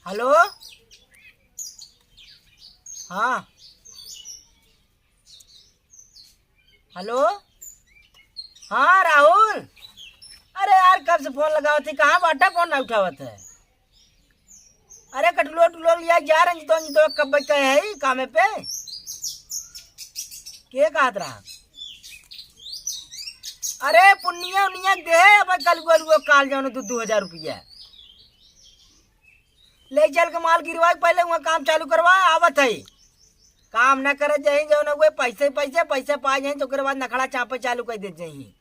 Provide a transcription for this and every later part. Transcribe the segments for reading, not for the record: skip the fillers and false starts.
Hello. हाँ hello. हाँ राहुल, अरे यार कब से फोन लगाओ थी, कहाँ बाटा फोन ना उठावत है। अरे कटुलो टुलो लिया जा रहे तो कब कहे है कामे पे के कहत रहा। अरे पुनिया उनिया दे अब कल गोलुओ काल जानो 2,000 रुपया ले चल के माल गिरवा पहले वहाँ काम चालू करवा आवत है। काम न करे जाही जो न हुए पैसे पैसे पैसे पाए जाही तो ओकरे बाद नखड़ा चापे चालू कर दे जाही।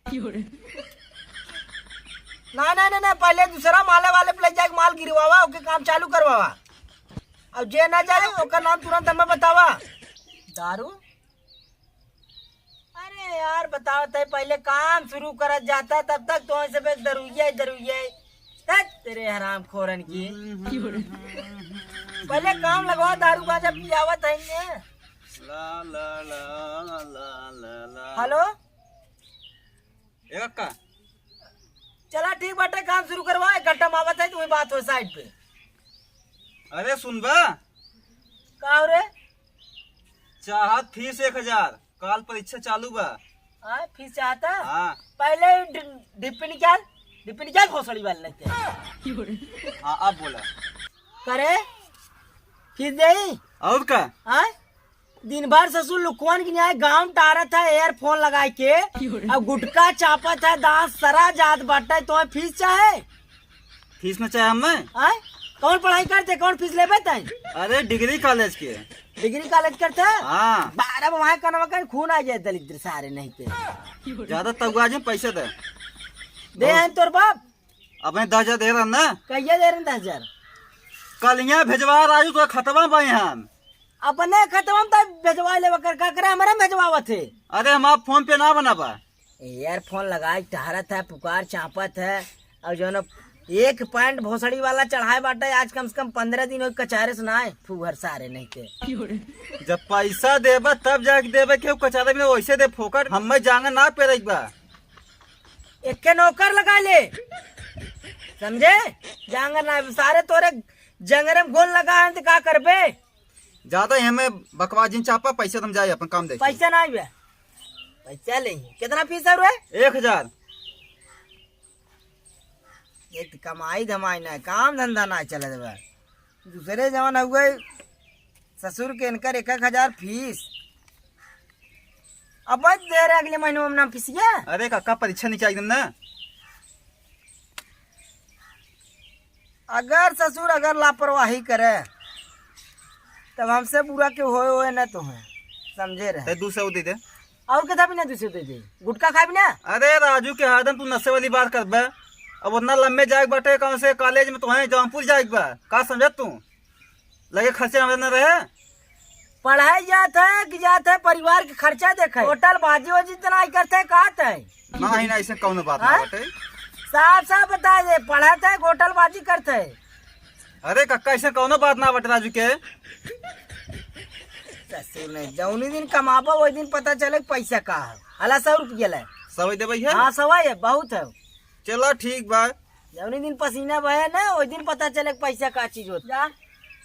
ना ना ना ना पहले दूसरा माले वाले पे ले जाके माल गिरवावा ओके काम चालू करवावा। अब जे ना जाए ओकर नाम तुरंत हमें बतावा। दारू? अरे यार बताओ तो पहले काम शुरू कर जाता तब तक तो ऐसे पे दरुइया दरुइया तेरे हराम खोरन की। पहले काम लगवा दारू बाजा पियावत है। हेलो का चला ठीक बाटे काम शुरू करवा, 1 घंटा में आवत है तुम्हें बात हो साइड पे। अरे सुनबा का हो रे? चाहत फीस 1,000, काल परीक्षा चालू बा। फीस चाहता? हाँ पहले डिप्पी निकाल भोसड़ी वाले लगते। हाँ अब बोला करे फीस दे और का। दिन भर ससुर लुकवन की न्याय गांव टारा था एयरफोन लगाए के अब गुटका चापा था दांत सरा जात बाटा तो फीस चाहे। फीस न चाहे हमें। कौन पढ़ाई करते कौन फीस ले बेता? अरे डिग्री कॉलेज के। डिग्री कॉलेज करते? हाँ 12 वहाँ का खून आ जाए दलित सारे नहीं के ज्यादा तगुआ जी पैसे दे हैं तोर बाप। अपने 10,000 दे रहा ना। कहिए दे रहे 10,000? कल यहाँ भेजवा राजू तो खतवा पाए हम अपने खत्म तक भेजवा ले का करे हमारे भेजवावत थे। अरे हम आप फोन पे ना बनाबा एयरफोन लगाए टहरत है पुकार चापत है और जो न 1 पॉइंट भोसड़ी वाला चढ़ाए बाटा आज कम से कम 15 दिन हो कचारे सुनाए फूहर सारे नहीं के। जब पैसा देबा तब जाके देबे क्यों कचारे में वैसे दे फोकट हमें जांगा ना पे रही बा। एक के नौकर लगा ले समझे जांगर ना सारे तोरे जंगरे में गोल लगा है तो का करबे। ज्यादा हमें बकवाजी चापा पैसे तुम जाए अपन काम देख। पैसा ना आवे पैसा ले कितना फीस है रे? 1,000। एक कमाई धमाई ना काम धंधा ना चले देवा दूसरे जवान हुए ससुर के इनकर 1,000 फीस अब दे रहे अगले महीने में नाम फीसिया। अरे काका परीक्षा नहीं चाहिए ना। अगर ससुर अगर लापरवाही करे तब हमसे बुरा क्यों होए ना तो है समझे रहे। 200 दे दे और कथा भी ना दूसरे दे दे गुटखा खा भी ना। अरे राजू के हादन तू नशे वाली बात कर बे। अब उतना लंबे जाए बटे कौन से कॉलेज में तो है जौनपुर जाए बा का समझ तू लगे खर्चे न रहे। पढ़ाई जाता है कि जाता है परिवार के खर्चा देखे होटल बाजी वो जितना करते है कहते है ना ही ना ऐसे कौन बात ना बटे। साफ साफ बता दे पढ़ाते है होटल बाजी करते है। अरे कक्का ऐसे कौन बात ना बटे राजू के। ससुर ने जौनी दिन कमाबा वही दिन पता चले पैसा का है। हला 100 रुपया ले सवाई दे भैया। हाँ सवाई है बहुत है। चलो ठीक बा जौनी दिन पसीना बहे ना वही दिन पता चले पैसा का चीज होता।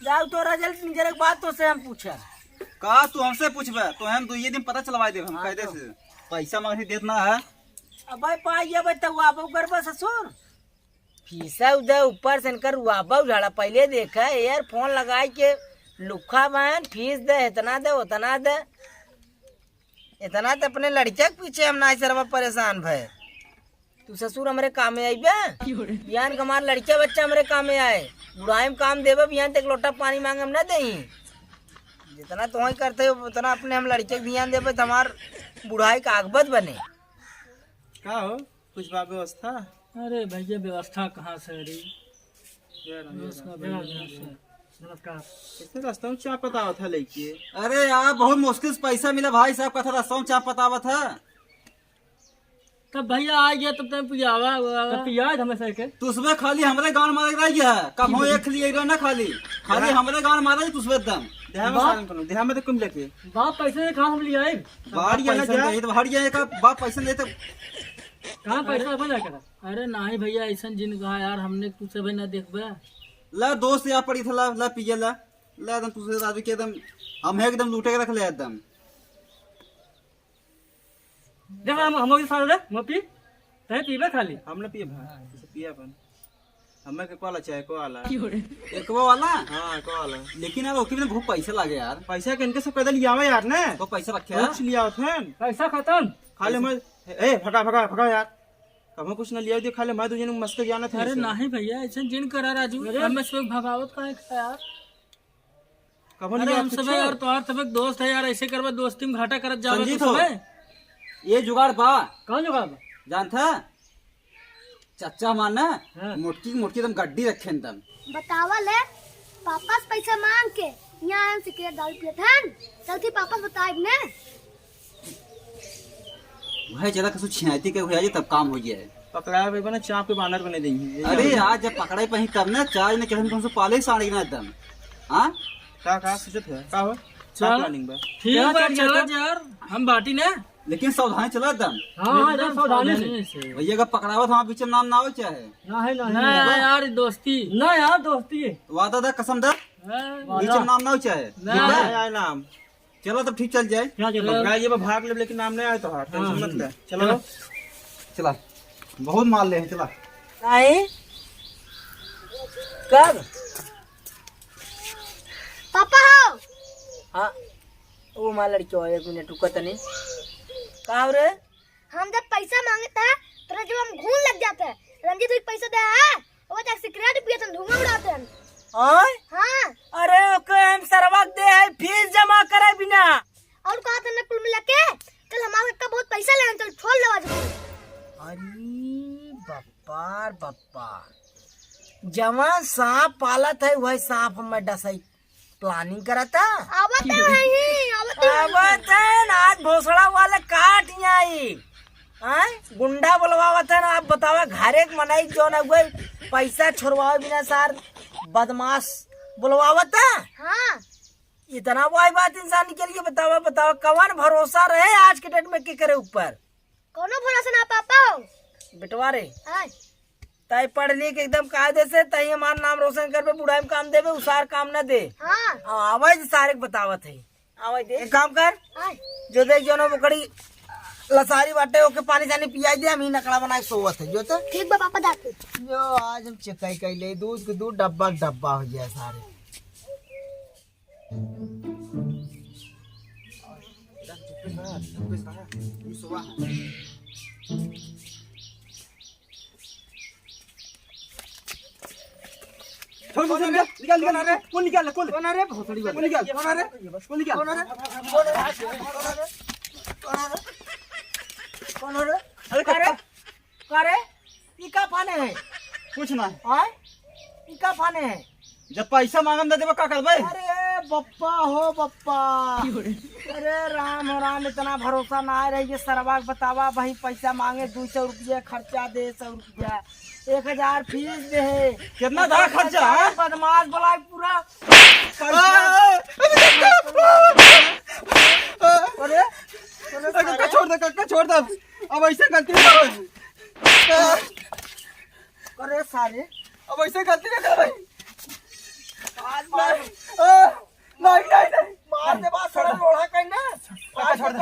जाओ तो रिजल्ट निकले के बाद तो से हम पूछा का तू हमसे पूछबे तो हम 2 दिन पता चलवा दे हम कायदे से पैसा मांगे देना है। अब भाई पाइए तब वाबो करबा ससुर फीसा उधर ऊपर से इनकर वाबा उजाड़ा पहले देखा एयरफोन लगाए के लुखा बहन फीस दे इतना दे उतना दे इतना तो अपने लड़के के पीछे हम ना सरवा परेशान भय। तू ससुर हमारे काम में आईबे बिहान हमारे लड़के बच्चा हमारे काम में आए बुढ़ाई में काम देवे बिहान तक लोटा पानी मांगे हम न दे जितना तो ही करते हो उतना अपने हम लड़के के ध्यान देवे तो हमार बुढ़ाई का आगबत बने। का हो कुछ बा व्यवस्था? अरे भैया व्यवस्था कहाँ से रही। कितने रास्ता में चाय पता था लेके। अरे यार बहुत मुश्किल से पैसा मिला भाई साहब का था रास्ता में चाय पता था। तब भैया आ गया तब तक पियावा पियाज हमेशा के तो उसमें खाली हमारे गांव मारे रह गया कब हो एक लिए ना खाली हमारे गांव मारा तो उसमें एकदम देहा में तो कम लेके बाप पैसे खा हम ले आए बाप पैसा लेते कहाँ पैसा बना कर। अरे नहीं भैया ऐसा जिन कहा यार हमने तुझसे भाई ना देखबे ला दोस्त यहाँ पड़ी था, ला ला पिए ला ला एकदम दूसरे आदमी के एकदम हम है एकदम लूटे के रख ले एकदम। देख हम के साथ रे मपी तय पीबे खाली हमने पिए भाई पिए अपन हमें के कोला चाहे को आला एक वो वाला। हां को आला लेकिन यार ओके में बहुत पैसे लागे यार। पैसा के इनके सब पैदल लियावे यार ने तो पैसा रखे यार। कुछ लिया थे पैसा खत्म। खाली मैं ए फटा फटा फटा यार कभी कुछ ना लिया दे खाली मैं तुझे मस्त जाना था। अरे नहीं भैया ऐसा जिन करा राजू हमें सब भगावत का है यार। कभी अरे लिया हम सब और तोहार सब दोस्त है यार, ऐसे करबा दोस्ती में घाटा करत जावे संजीत तो हो। सब ये जुगाड़ बा कौन जुगाड़ बा? जानता चाचा माना हाँ। मोटकी मोटकी एकदम गड्डी रखे एकदम। बतावा ले पापा से पैसा मांग के यहाँ हम सिगरेट दारू पिए थे। चलती पापा से बताए ने भाई ज्यादा कसु छियाती के हुआ तब काम हो गया है। पकड़ा भाई बना चाप के बानर बने देंगे। अरे आज जब पकड़ाई पही तब ना चाय ने कहन तुमसे पाले साड़ी ना एकदम। हां का सोचत है का हो चल। प्लानिंग बा ठीक बा चल यार हम बाटी ने। लेकिन सावधानी चला एकदम। हां एकदम सावधानी से भैया का पकड़ावा था बीच में नाम ना हो चाहे। ना है ना यार दोस्ती ना यार दोस्ती वादा दा कसम दा बीच में नाम ना हो चाहे। ना आया नाम चलो तब ठीक चल जाए। क्या चल पकड़ा ये भाग ले लेकिन नाम नहीं आया तो हां टेंशन मत ले चलो चला बहुत माल ले हैं चला। नहीं कब पापा हो हाँ वो माँ लड़की हो 1 मिनट रुको तनी कहा रे। हम जब पैसा मांगे थे तो जब हम घून लग जाते हैं रंजीत भाई पैसा दे है वो तक सिगरेट पिए थे धुआं उड़ाते हैं। हाँ हाँ अरे ओके हम सरवक दे है फीस जमा करे बिना। और कहा था ना कुल मिला के चल हमारे का बहुत पैसा लेना चल छोड़ लो आज। अरे बप्पा जवान सांप पालत है वही सांप में डसई प्लानिंग करता। आवत है आज भोसड़ा वाले काट आई गुंडा बुलवावत है ना। आप बतावा घरे के मनाई जो ना हुए पैसा छोड़वावे बिना सार बदमाश बुलवावत है। हाँ इतना वही बात इंसान के लिए बतावा बतावा कवन भरोसा रहे आज के डेट में के करे ऊपर। कोनो भरोसा ना पापा हो बेटवा रे हाँ तय पढ़ लिख एकदम कायदे से तय हमार नाम रोशन कर पे बुढ़ाई में काम देवे उसार काम न दे। हाँ आवाज सारे बतावत है आवाज दे एक काम कर हाँ जो देख जो ना बकड़ी लसारी बाटे ओके पानी सानी पियाई दे हम ही नकड़ा बनाए सोवत है जो तो ठीक बा पापा दाते जो आज हम चकाई कई ले दूध के दूध डब्बा डब्बा हो गया सारे। निकाल निकाल निकाल अरे कौन निकाल कौन कौन रे भोसड़ी वाला कौन निकाल कौन अरे कौन निकाल कौन रे अरे करे ई का पाने है कुछ ना हां ई का पाने है। जब पैसा मांगम ना देबा का करबे। अरे बप्पा हो बप्पा अरे राम हो राम इतना भरोसा ना आ रही है सरवा बतावा भाई पैसा मांगे 200 रुपया खर्चा दे 100 रुपया 1000 फीस दे कितना ज्यादा खर्चा है। बदमाश बोला पूरा अरे काका छोड़ दे अब ऐसे गलती ना हो। अरे सारे अब ऐसे गलती ना कर भाई। आज मार नहीं मार दे बात सड़ा लोढ़ा कहीं ना काका छोड़ दे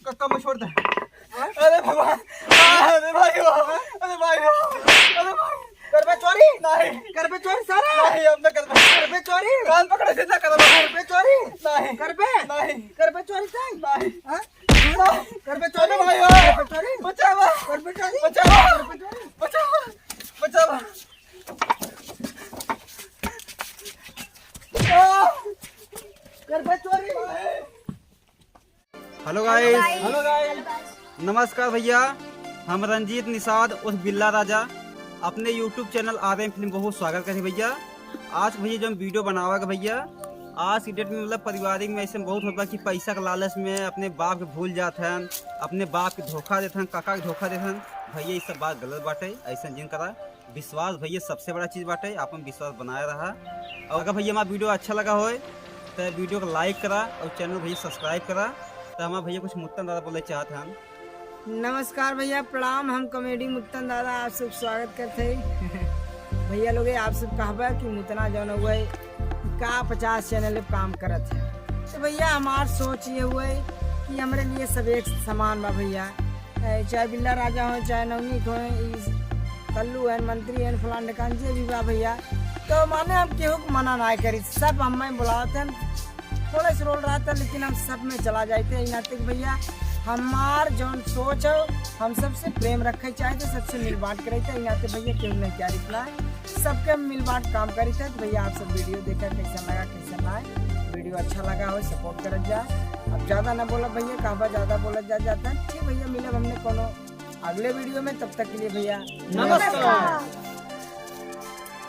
काका मैं छोड़ दे। अरे भगवान अरे भाई अरे भाई अरे भाई कर पे चोरी नहीं कर पे चोरी सारा नहीं अब ना कर पे चोरी कान पकड़े से ना कर कर पे चोरी नहीं कर पे नहीं कर पे चोरी सही नहीं हाँ? नहीं कर पे चोरी अरे भाई कर पे चोरी बचावा कर पे चोरी बचावा कर पे चोरी बचावा बचावा कर पे चोरी। हेलो गाइस हेलो गाइस नमस्कार भैया हम रंजीत निषाद उस बिल्ला राजा अपने YouTube चैनल आरएम फिल्म बहुत स्वागत करें भैया। आज भैया जो हम वीडियो बनावागा भैया आज की डेट में मतलब पारिवारिक में ऐसे बहुत होता है कि पैसा के लालच में अपने बाप के भूल जाते हैं अपने बाप के धोखा देते हैं काका के धोखा देते हैं भैया ये सब बात गलत बाटे ऐसा जिन करा विश्वास भैया सबसे बड़ा चीज़ बाटे अपन विश्वास बनाए रहा। और अगर भैया हमारा वीडियो अच्छा लगा हो तो वीडियो को लाइक करा और चैनल भैया सब्सक्राइब करा। तो हमारा भैया कुछ मुत्तन दादा बोले चाहते हैं। नमस्कार भैया प्रणाम हम कॉमेडी मुत्तन दादा आप सब स्वागत करते हैं। भैया लोग आप सब कहबा कि मुतना जौन हुए का 50 चैनल पे काम करत है। तो भैया हमार सोच ये हुए कि हमारे लिए सब एक समान बा भैया, चाहे बिल्ला राजा हो चाहे नवनीत हो, कल्लू है, मंत्री है, फलान ढकान जे भी बा भैया। तो माने हम केहू को मना ना करी, सब हमें बुलाते थोड़ा सा रोल रहा था लेकिन हम सब में चला जाते यहाँ तक भैया। हमार जौन सोच हो हम सबसे प्रेम रखे चाहते, सबसे मिल बांट करे थे यहाँ तक भैया, केहू नहीं क्या रिश्ता है, सबके मिल बांट काम करी थे। तो भैया आप सब वीडियो देखा कैसा लगा कैसा ना है, वीडियो अच्छा लगा हो सपोर्ट कर जाए। अब ज़्यादा ना बोला भैया, कहबा ज़्यादा बोला जाता है। ठीक भैया, मिले हमने कोनो अगले वीडियो में, तब तक के लिए भैया नमस्कार।